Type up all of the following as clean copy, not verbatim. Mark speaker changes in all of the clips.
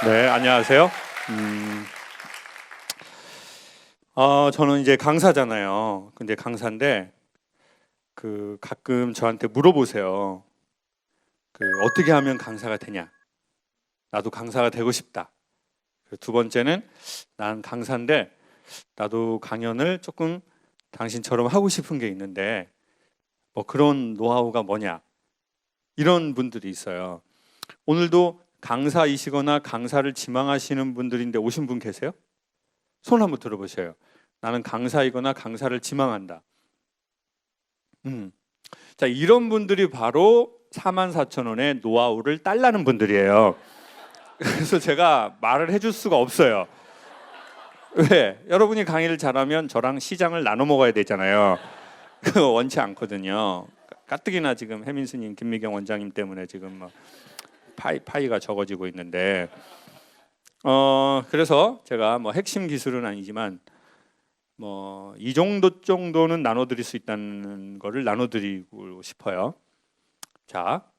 Speaker 1: 네, 안녕하세요. 저는 이제 강사잖아요. 근데 강사인데 가끔 저한테 물어보세요. 어떻게 하면 강사가 되냐? 나도 강사가 되고 싶다. 두 번째는 난 강사인데 나도 강연을 조금 당신처럼 하고 싶은 게 있는데 뭐 그런 노하우가 뭐냐? 이런 분들이 있어요. 오늘도 강사이시거나 강사를 지망하시는 분들인데 오신 분 계세요? 손 한번 들어보세요. 나는 강사이거나 강사를 지망한다. 자, 이런 분들이 바로 44,000원의 노하우를 딸라는 분들이에요. 그래서 제가 말을 해줄 수가 없어요. 왜? 여러분이 강의를 잘하면 저랑 시장을 나눠 먹어야 되잖아요. 그거 원치 않거든요. 가뜩이나 지금 해민스님, 김미경 원장님 때문에 지금 뭐 파이가 적어지고 있는데, 그래서 제가 뭐 핵심 기술은 아니지만 뭐 이 정도는 나눠드릴 수 있다는 거를 나눠드리고 싶어요. 자,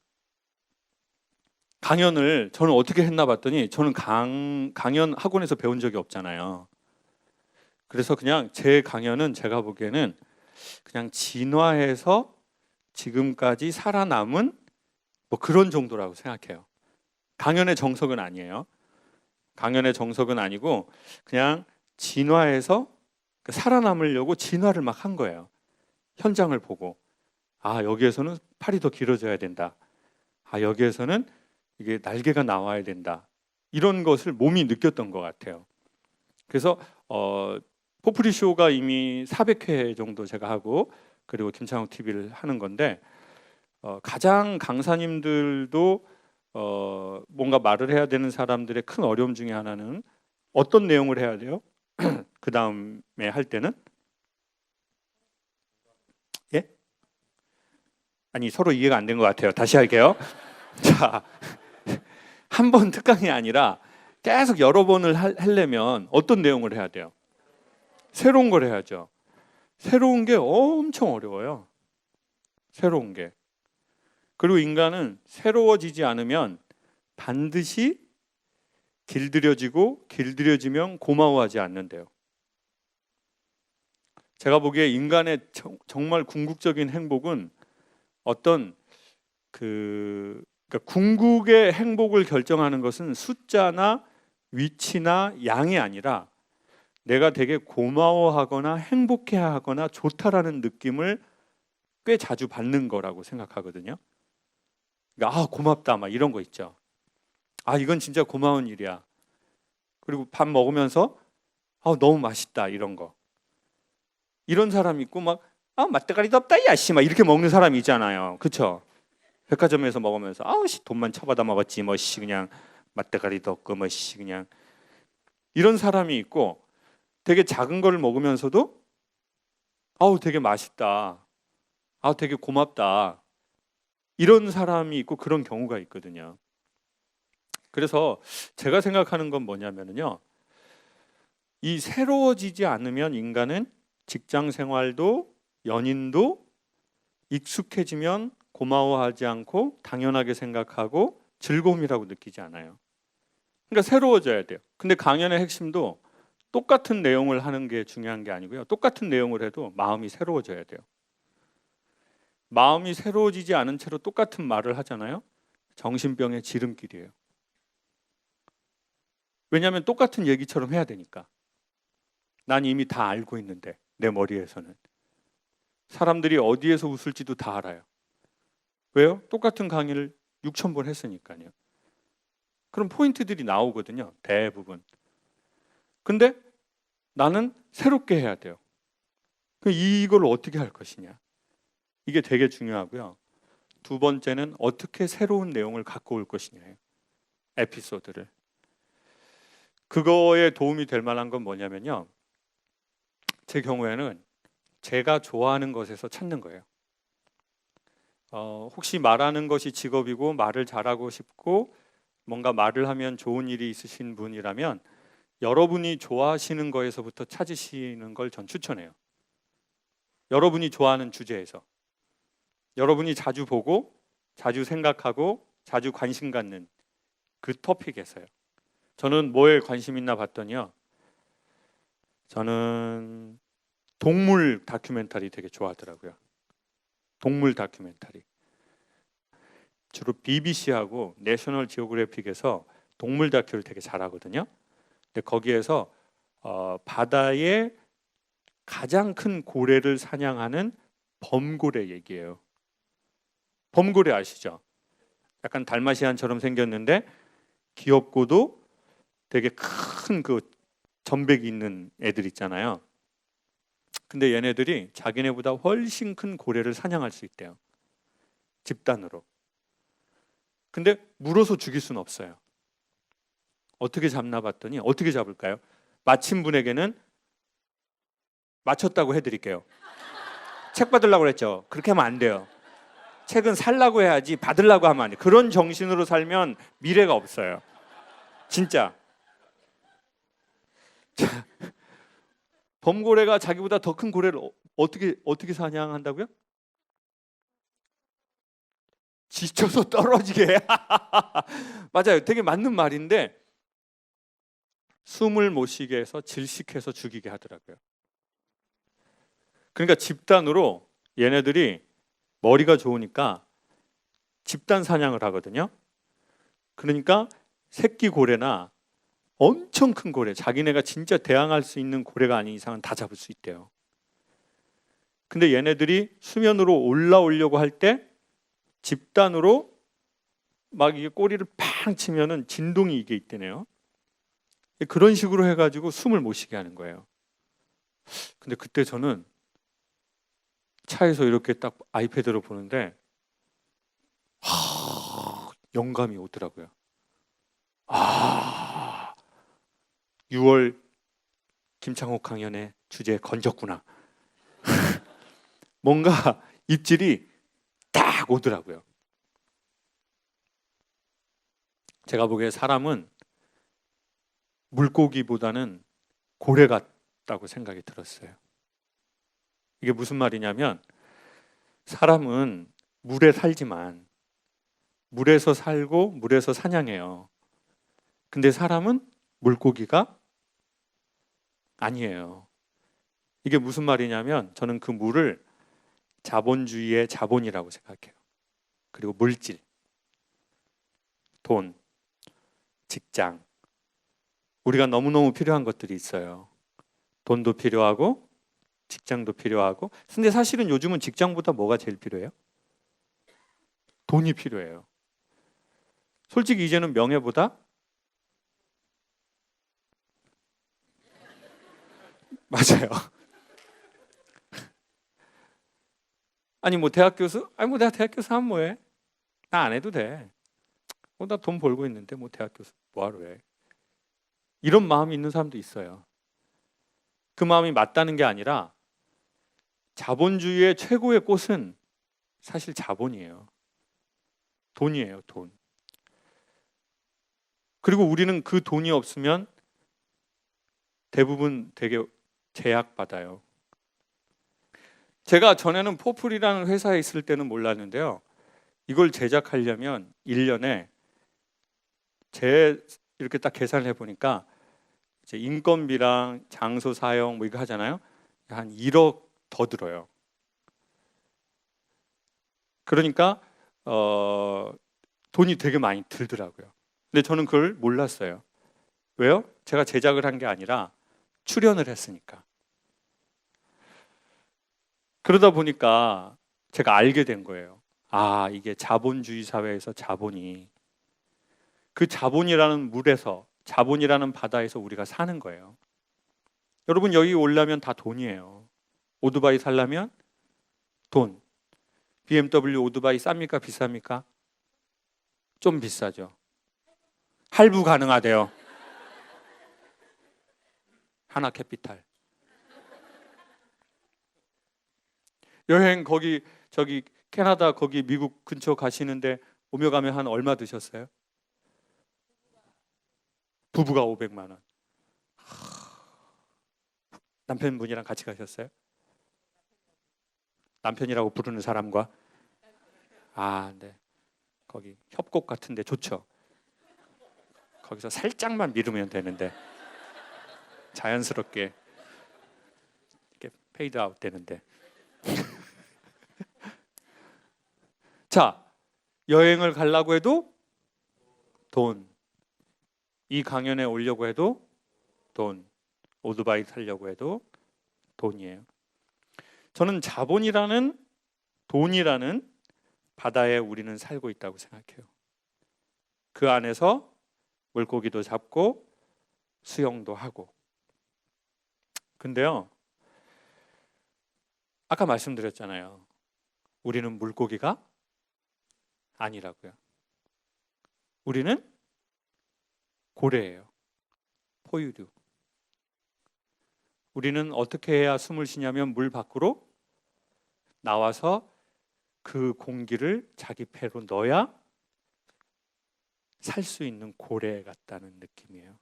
Speaker 1: 강연을 저는 어떻게 했나 봤더니 저는 강연 학원에서 배운 적이 없잖아요. 그래서 그냥 제 강연은 제가 보기에는 그냥 진화해서 지금까지 살아남은 뭐 그런 정도라고 생각해요. 강연의 정석은 아니에요. 강연의 정석은 아니고 그냥 진화해서 살아남으려고 진화를 막 한 거예요. 현장을 보고 여기에서는 팔이 더 길어져야 된다. 여기에서는 이게 날개가 나와야 된다. 이런 것을 몸이 느꼈던 것 같아요. 그래서 포프리 쇼가 이미 400회 정도 제가 하고 그리고 김창욱 TV를 하는 건데 가장 강사님들도 뭔가 말을 해야 되는 사람들의 큰 어려움 중에 하나는 어떤 내용을 해야 돼요? 그 다음에 할 때는 예? 아니 서로 이해가 안 된 것 같아요. 다시 할게요. 자, 한 번 특강이 아니라 계속 여러 번을 하려면 어떤 내용을 해야 돼요? 새로운 걸 해야죠. 새로운 게 엄청 어려워요. 새로운 게. 그리고 인간은 새로워지지 않으면 반드시 길들여지면 고마워하지 않는데요. 제가 보기에 인간의 정말 궁극적인 행복은 어떤 그러니까 궁극의 행복을 결정하는 것은 숫자나 위치나 양이 아니라 내가 되게 고마워하거나 행복해하거나 좋다라는 느낌을 꽤 자주 받는 거라고 생각하거든요. 그러니까 고맙다 막 이런 거 있죠. 이건 진짜 고마운 일이야. 그리고 밥 먹으면서 너무 맛있다 이런 거. 이런 사람 있고 막 맛대가리도 없다 야씨 막 이렇게 먹는 사람이 있잖아요. 그렇죠? 백화점에서 먹으면서 돈만 쳐받아 먹었지 뭐씨 그냥 맛대가리도 없고 뭐씨 그냥 이런 사람이 있고 되게 작은 걸 먹으면서도 되게 맛있다. 되게 고맙다. 이런 사람이 있고 그런 경우가 있거든요. 그래서 제가 생각하는 건 뭐냐면요. 이 새로워지지 않으면 인간은 직장 생활도 연인도 익숙해지면 고마워하지 않고 당연하게 생각하고 즐거움이라고 느끼지 않아요. 그러니까 새로워져야 돼요. 근데 강연의 핵심도 똑같은 내용을 하는 게 중요한 게 아니고요. 똑같은 내용을 해도 마음이 새로워져야 돼요. 마음이 새로워지지 않은 채로 똑같은 말을 하잖아요. 정신병의 지름길이에요. 왜냐하면 똑같은 얘기처럼 해야 되니까. 난 이미 다 알고 있는데 내 머리에서는. 사람들이 어디에서 웃을지도 다 알아요. 왜요? 똑같은 강의를 6,000번 했으니까요. 그런 포인트들이 나오거든요. 대부분. 근데 나는 새롭게 해야 돼요. 이걸 어떻게 할 것이냐. 이게 되게 중요하고요. 두 번째는 어떻게 새로운 내용을 갖고 올 것이냐예요. 에피소드를. 그거에 도움이 될 만한 건 뭐냐면요. 제 경우에는 제가 좋아하는 것에서 찾는 거예요. 혹시 말하는 것이 직업이고 말을 잘하고 싶고 뭔가 말을 하면 좋은 일이 있으신 분이라면 여러분이 좋아하시는 거에서부터 찾으시는 걸 전 추천해요. 여러분이 좋아하는 주제에서. 여러분이 자주 보고 자주 생각하고 자주 관심 갖는 그 토픽에서요. 저는 뭐에 관심 있나 봤더니요. 저는 동물 다큐멘터리 되게 좋아하더라고요. 동물 다큐멘터리. 주로 BBC하고 내셔널 지오그래픽에서 동물 다큐를 되게 잘하거든요. 근데 거기에서 바다의 가장 큰 고래를 사냥하는 범고래 얘기예요. 범고래 아시죠? 약간 달마시안처럼 생겼는데 귀엽고도 되게 큰 그 점백이 있는 애들 있잖아요. 근데 얘네들이 자기네보다 훨씬 큰 고래를 사냥할 수 있대요. 집단으로. 근데 물어서 죽일 수는 없어요. 어떻게 잡나 봤더니 어떻게 잡을까요? 맞힌 분에게는 맞췄다고 해드릴게요. 책 받으려고 그랬죠. 그렇게 하면 안 돼요. 책은 살라고 해야지 받으려고 하면 안 돼요. 그런 정신으로 살면 미래가 없어요. 진짜. 범고래가 자기보다 더 큰 고래를 어떻게 사냥한다고요? 지쳐서 떨어지게. 맞아요. 되게 맞는 말인데 숨을 못 쉬게 해서 질식해서 죽이게 하더라고요. 그러니까 집단으로 얘네들이 머리가 좋으니까 집단 사냥을 하거든요. 그러니까 새끼 고래나 엄청 큰 고래, 자기네가 진짜 대항할 수 있는 고래가 아닌 이상은 다 잡을 수 있대요. 근데 얘네들이 수면으로 올라오려고 할 때 집단으로 막 이게 꼬리를 팡 치면은 진동이 이게 있대네요. 그런 식으로 해가지고 숨을 못 쉬게 하는 거예요. 근데 그때 저는 차에서 이렇게 딱 아이패드로 보는데 영감이 오더라고요. 6월 김창호 강연의 주제 건졌구나. 뭔가 입질이 딱 오더라고요. 제가 보기에 사람은 물고기보다는 고래 같다고 생각이 들었어요. 이게 무슨 말이냐면 사람은 물에 살지만 물에서 살고 물에서 사냥해요. 근데 사람은 물고기가 아니에요. 이게 무슨 말이냐면 저는 그 물을 자본주의의 자본이라고 생각해요. 그리고 물질, 돈, 직장. 우리가 너무너무 필요한 것들이 있어요. 돈도 필요하고 직장도 필요하고. 근데 사실은 요즘은 직장보다 뭐가 제일 필요해요? 돈이 필요해요. 솔직히 이제는 명예보다 맞아요. 아니 뭐 대학 교수? 아니 뭐 내가 대학 교수 하면 뭐해? 나 안 해도 돼. 나 돈 벌고 있는데 뭐 대학 교수 뭐하러 해? 이런 마음이 있는 사람도 있어요. 그 마음이 맞다는 게 아니라 자본주의의 최고의 꽃은 사실 자본이에요. 돈이에요, 돈. 그리고 우리는 그 돈이 없으면 대부분 되게 제약받아요. 제가 전에는 포플이라는 회사에 있을 때는 몰랐는데요. 이걸 제작하려면 1년에 이렇게 딱 계산을 해보니까 이제 인건비랑 장소 사용 뭐 이거 하잖아요. 한 1억 더 들어요. 그러니까 돈이 되게 많이 들더라고요. 근데 저는 그걸 몰랐어요. 왜요? 제가 제작을 한 게 아니라 출연을 했으니까. 그러다 보니까 제가 알게 된 거예요. 이게 자본주의 사회에서 자본이 그 자본이라는 물에서 자본이라는 바다에서 우리가 사는 거예요. 여러분 여기 오려면 다 돈이에요. 오토바이 살려면 돈. BMW 오토바이 쌉니까? 비쌉니까? 좀 비싸죠. 할부 가능하대요. 하나캐피탈. 여행 거기 저기 캐나다 거기 미국 근처 가시는데 오며 가며 한 얼마 드셨어요? 부부가 500만 원. 남편분이랑 같이 가셨어요? 남편이라고 부르는 사람과? 네. 거기 협곡 같은데 좋죠. 거기서 살짝만 미루면 되는데 자연스럽게 이렇게 페이드 아웃 되는데. 자, 여행을 가려고 해도 돈, 이 강연에 오려고 해도 돈, 오토바이 타려고 해도 돈이에요. 저는 자본이라는, 돈이라는 바다에 우리는 살고 있다고 생각해요. 그 안에서 물고기도 잡고 수영도 하고. 근데요, 아까 말씀드렸잖아요. 우리는 물고기가 아니라고요. 우리는 고래예요. 포유류. 우리는 어떻게 해야 숨을 쉬냐면 물 밖으로 나와서 그 공기를 자기 폐로 넣어야 살 수 있는 고래 같다는 느낌이에요.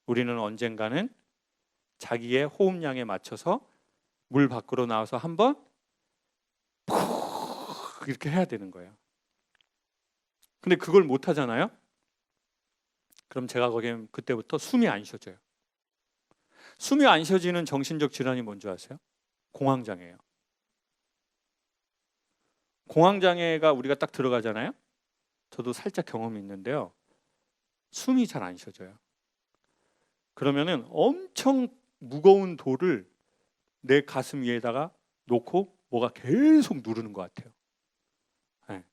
Speaker 1: 우리는 언젠가는 자기의 호흡량에 맞춰서 물 밖으로 나와서 한번 푹 이렇게 해야 되는 거예요. 근데 그걸 못 하잖아요. 그럼 제가 거기엔 그때부터 숨이 안 쉬어져요. 숨이 안 쉬어지는 정신적 질환이 뭔지 아세요? 공황장애예요. 공황장애가 우리가 딱 들어가잖아요. 저도 살짝 경험이 있는데요. 숨이 잘 안 쉬어져요. 그러면은 엄청 무거운 돌을 내 가슴 위에다가 놓고 뭐가 계속 누르는 것 같아요. 네.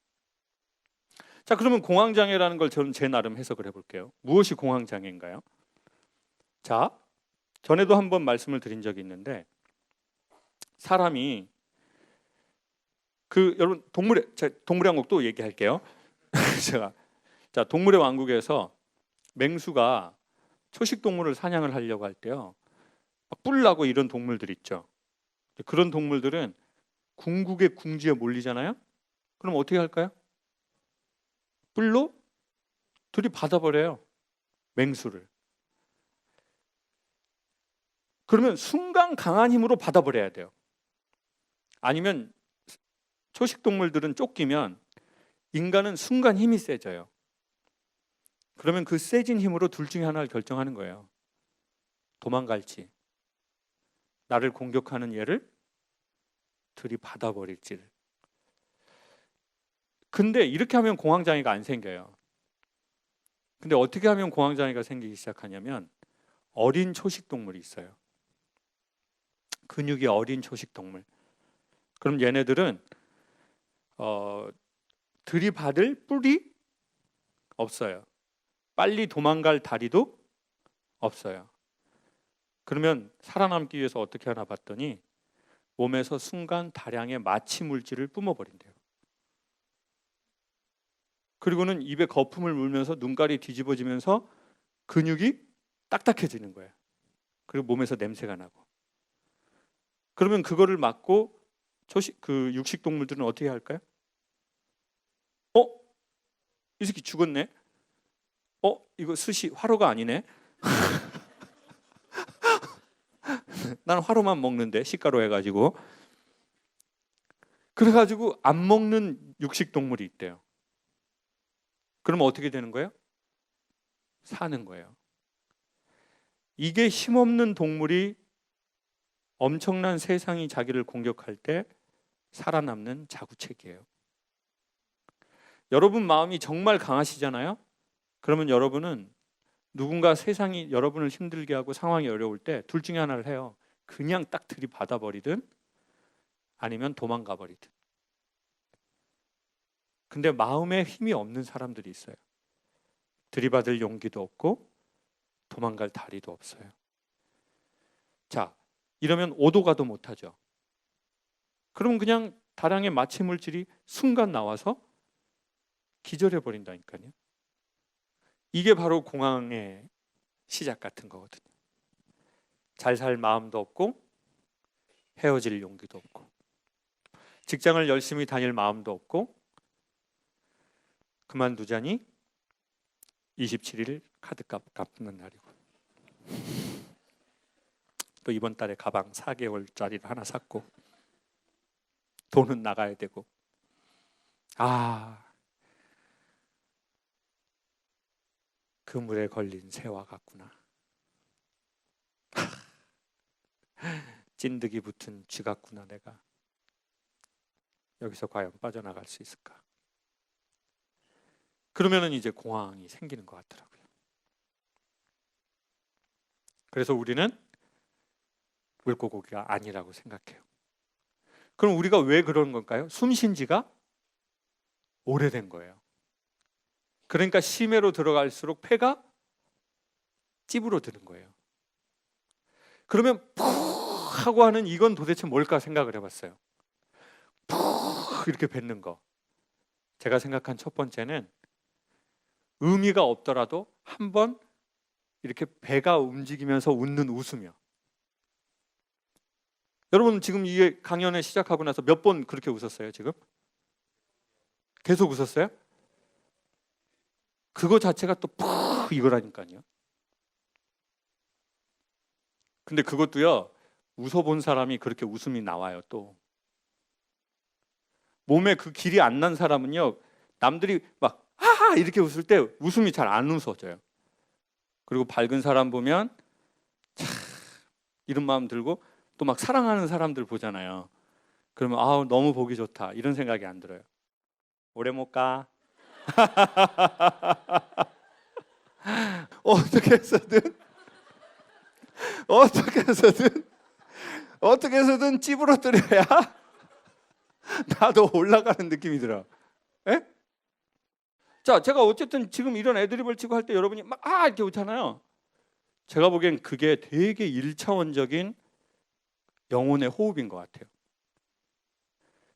Speaker 1: 자, 그러면 공황장애라는 걸 저는 제 나름 해석을 해볼게요. 무엇이 공황장애인가요? 자, 전에도 한번 말씀을 드린 적이 있는데, 사람이 여러분 동물의 왕국 또 얘기할게요. 제가 자, 동물의 왕국에서 맹수가 초식 동물을 사냥을 하려고 할 때요, 막 뿔나고 이런 동물들 있죠. 그런 동물들은 궁극의 궁지에 몰리잖아요. 그럼 어떻게 할까요? 뿔로 들이받아버려요, 맹수를. 그러면 순간 강한 힘으로 받아버려야 돼요. 아니면 초식 동물들은 쫓기면 인간은 순간 힘이 세져요. 그러면 그 세진 힘으로 둘 중에 하나를 결정하는 거예요. 도망갈지, 나를 공격하는 얘를 들이받아버릴지를. 근데 이렇게 하면 공황장애가 안 생겨요. 근데 어떻게 하면 공황장애가 생기기 시작하냐면, 어린 초식 동물이 있어요. 근육이 어린 초식 동물. 그럼 얘네들은 들이받을 뿔이 없어요. 빨리 도망갈 다리도 없어요. 그러면 살아남기 위해서 어떻게 하나 봤더니 몸에서 순간 다량의 마취 물질을 뿜어버린대요. 그리고는 입에 거품을 물면서 눈깔이 뒤집어지면서 근육이 딱딱해지는 거예요. 그리고 몸에서 냄새가 나고. 그러면 그거를 막고 육식 동물들은 어떻게 할까요? 이 새끼 죽었네. 이거 스시 화로가 아니네. 난 화로만 먹는데, 시가로 해가지고. 그래가지고 안 먹는 육식 동물이 있대요. 그러면 어떻게 되는 거예요? 사는 거예요. 이게 힘없는 동물이 엄청난 세상이 자기를 공격할 때 살아남는 자구책이에요. 여러분 마음이 정말 강하시잖아요. 그러면 여러분은 누군가 세상이 여러분을 힘들게 하고 상황이 어려울 때 둘 중에 하나를 해요. 그냥 딱 들이받아 버리든 아니면 도망가 버리든. 근데 마음에 힘이 없는 사람들이 있어요. 들이받을 용기도 없고 도망갈 다리도 없어요. 자, 이러면 오도 가도 못하죠. 그럼 그냥 다량의 마취 물질이 순간 나와서 기절해 버린다니까요. 이게 바로 공황의 시작 같은 거거든요. 잘 살 마음도 없고 헤어질 용기도 없고 직장을 열심히 다닐 마음도 없고 그만두자니 27일 카드값 갚는 날이고 또 이번 달에 가방 4개월짜리를 하나 샀고 돈은 나가야 되고 그물에 걸린 새와 같구나. 찐득이 붙은 쥐 같구나 내가. 여기서 과연 빠져나갈 수 있을까? 그러면은 이제 공황이 생기는 것 같더라고요. 그래서 우리는 물고기가 아니라고 생각해요. 그럼 우리가 왜 그런 걸까요? 숨쉰 지가 오래된 거예요. 그러니까 심해로 들어갈수록 폐가 찌부러드는 거예요. 그러면 푹 하고 하는 이건 도대체 뭘까 생각을 해봤어요. 푹 이렇게 뱉는 거. 제가 생각한 첫 번째는 의미가 없더라도 한번 이렇게 배가 움직이면서 웃는 웃음이요. 여러분 지금 이게 강연을 시작하고 나서 몇 번 그렇게 웃었어요 지금? 계속 웃었어요? 그거 자체가 또 푹 이거라니까요. 근데 그것도요, 웃어본 사람이 그렇게 웃음이 나와요. 또 몸에 그 길이 안 난 사람은요, 남들이 막 하하 이렇게 웃을 때 웃음이 잘 안 웃어져요. 그리고 밝은 사람 보면 참 이런 마음 들고 또 막 사랑하는 사람들 보잖아요. 그러면 아우 너무 보기 좋다 이런 생각이 안 들어요. 오래 못 가. 어떻게 해서든 어떻게 해서든 어떻게 해서든 찌부러뜨려야 나도 올라가는 느낌이 들어. 에? 자, 제가 어쨌든 지금 이런 애드립을 치고 할 때 여러분이 막 이렇게 웃잖아요. 제가 보기엔 그게 되게 1차원적인 영혼의 호흡인 것 같아요.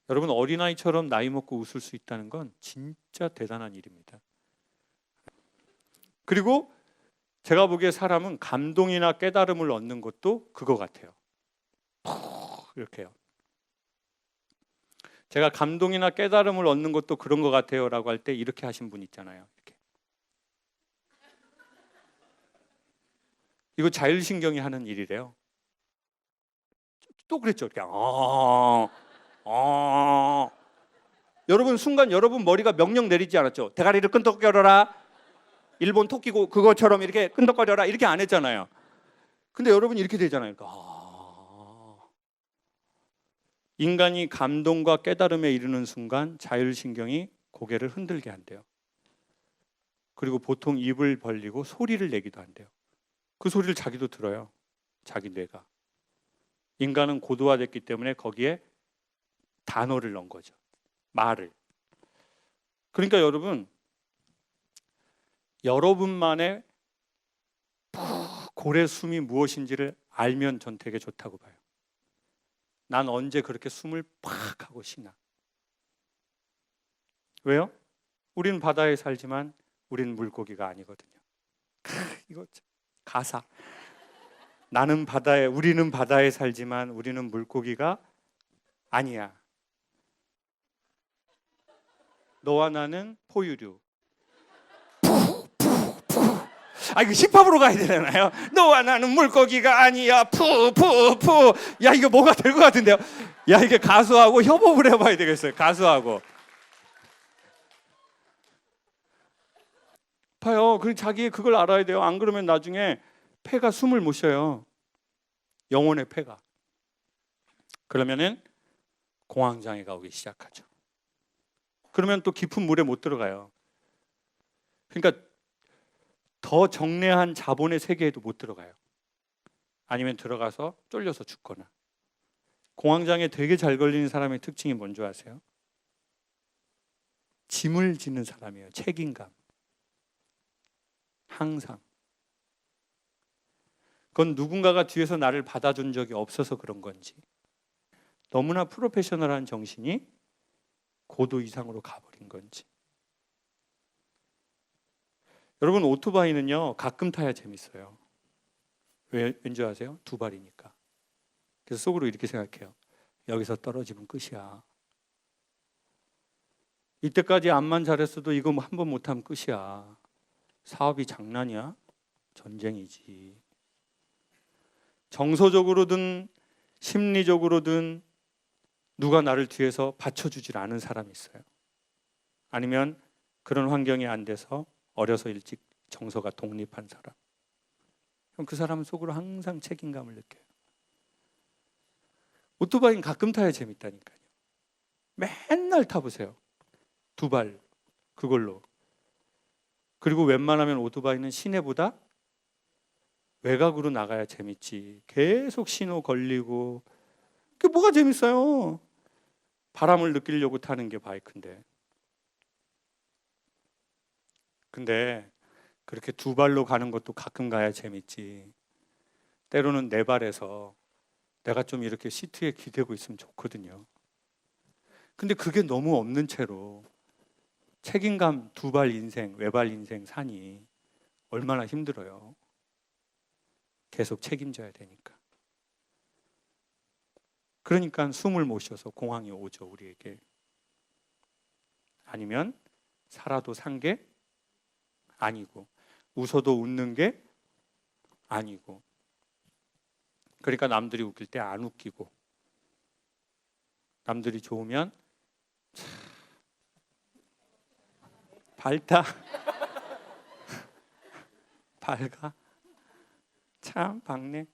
Speaker 1: 여러분 어린아이처럼 나이 먹고 웃을 수 있다는 건 진짜 대단한 일입니다. 그리고 제가 보기에 사람은 감동이나 깨달음을 얻는 것도 그거 같아요. 이렇게요. 제가 감동이나 깨달음을 얻는 것도 그런 것 같아요 라고 할 때 이렇게 하신 분 있잖아요. 이렇게. 이거 자율신경이 하는 일이래요. 또 그랬죠. 이렇게 여러분 순간 여러분 머리가 명령 내리지 않았죠? 대가리를 끈덕거려라. 일본 토끼고 그거처럼 이렇게 끈덕거려라 이렇게 안 했잖아요. 근데 여러분 이렇게 되잖아요. 인간이 감동과 깨달음에 이르는 순간 자율신경이 고개를 흔들게 한대요. 그리고 보통 입을 벌리고 소리를 내기도 한대요. 그 소리를 자기도 들어요. 자기 뇌가. 인간은 고도화됐기 때문에 거기에 단어를 넣은 거죠. 말을. 그러니까 여러분만의 고래 숨이 무엇인지를 알면 전 되게 좋다고 봐요. 난 언제 그렇게 숨을 팍 하고 쉬나. 왜요? 우리는 바다에 살지만 우리는 물고기가 아니거든요. 이거 가사. 우리는 바다에 살지만 우리는 물고기가 아니야. 너와 나는 포유류. 이거 힙합으로 가야 되나요? 너와 나는 물고기가 아니야. 푸푸푸. 야, 이거 뭐가 될 것 같은데요? 야, 이게 가수하고 협업을 해봐야 되겠어요. 가수하고. 봐요. 자기 그걸 알아야 돼요. 안 그러면 나중에 폐가 숨을 못 쉬어요. 영혼의 폐가. 그러면은 공황장애가 오기 시작하죠. 그러면 또 깊은 물에 못 들어가요. 그러니까 더 정례한 자본의 세계에도 못 들어가요. 아니면 들어가서 쫄려서 죽거나. 공황장애 되게 잘 걸리는 사람의 특징이 뭔지 아세요? 짐을 지는 사람이에요. 책임감. 항상. 그건 누군가가 뒤에서 나를 받아준 적이 없어서 그런 건지, 너무나 프로페셔널한 정신이 고도 이상으로 가버린 건지. 여러분 오토바이는요 가끔 타야 재밌어요. 왠지 아세요? 두 발이니까. 그래서 속으로 이렇게 생각해요. 여기서 떨어지면 끝이야. 이때까지 암만 잘했어도 이거 한 번 못하면 끝이야. 사업이 장난이야? 전쟁이지. 정서적으로든 심리적으로든 누가 나를 뒤에서 받쳐주질 않은 사람이 있어요. 아니면 그런 환경이 안 돼서 어려서 일찍 정서가 독립한 사람. 그럼 그 사람은 속으로 항상 책임감을 느껴요. 오토바이는 가끔 타야 재밌다니까요. 맨날 타보세요. 두 발 그걸로. 그리고 웬만하면 오토바이는 시내보다 외곽으로 나가야 재밌지. 계속 신호 걸리고. 그게 뭐가 재밌어요? 바람을 느끼려고 타는 게 바이크인데. 근데 그렇게 두 발로 가는 것도 가끔 가야 재밌지. 때로는 네 발에서 내가 좀 이렇게 시트에 기대고 있으면 좋거든요. 근데 그게 너무 없는 채로 책임감 두 발 인생, 외발 인생 사니 얼마나 힘들어요. 계속 책임져야 되니까. 그러니까 숨을 못 쉬어서 공황이 오죠, 우리에게. 아니면 살아도 산 게 아니고, 웃어도 웃는 게 아니고. 그러니까 남들이 웃길 때 안 웃기고, 남들이 좋으면 참 밝다, 밝아, 참 밝네.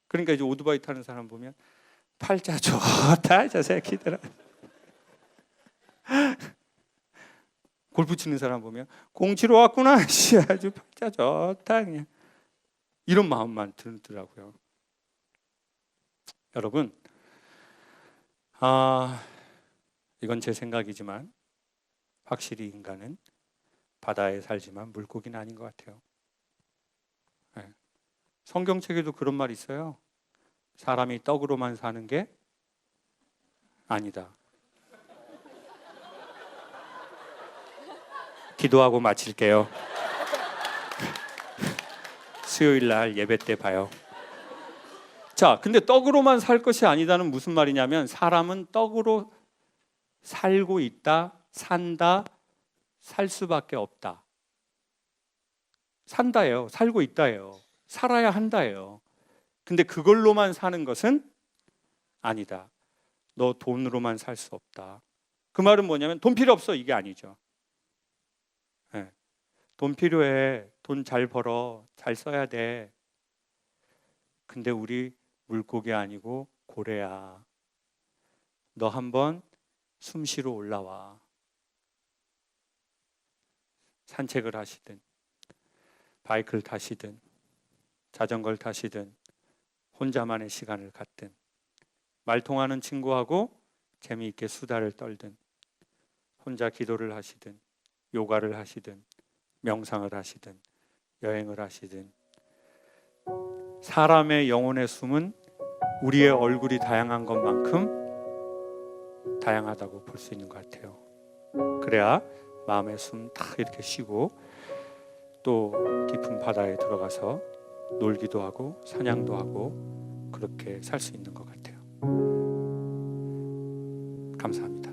Speaker 1: 그러니까 이제 오토바이 타는 사람 보면 팔자 좋다 저 새끼들아. 골프 치는 사람 보면 공 치러 왔구나, 씨 아주 팔자 좋다 그냥. 이런 마음만 들더라고요. 여러분, 이건 제 생각이지만 확실히 인간은 바다에 살지만 물고기는 아닌 것 같아요. 네. 성경책에도 그런 말이 있어요. 사람이 떡으로만 사는 게 아니다. 기도하고 마칠게요. 수요일 날 예배 때 봐요. 자, 근데 떡으로만 살 것이 아니다는 무슨 말이냐면 사람은 떡으로 살고 있다, 산다, 살 수밖에 없다. 산다예요. 살고 있다예요. 살아야 한다예요. 근데 그걸로만 사는 것은 아니다. 너 돈으로만 살 수 없다. 그 말은 뭐냐면 돈 필요 없어 이게 아니죠. 네. 돈 필요해. 돈 잘 벌어. 잘 써야 돼. 근데 우리 물고기 아니고 고래야. 너 한번 숨 쉬러 올라와. 산책을 하시든 바이크를 타시든 자전거를 타시든 혼자만의 시간을 갖든 말통하는 친구하고 재미있게 수다를 떨든 혼자 기도를 하시든 요가를 하시든 명상을 하시든 여행을 하시든 사람의 영혼의 숨은 우리의 얼굴이 다양한 것만큼 다양하다고 볼 수 있는 것 같아요. 그래야 마음의 숨 딱 이렇게 쉬고 또 깊은 바다에 들어가서 놀기도 하고 사냥도 하고 그렇게 살 수 있는 것 같아요. 감사합니다.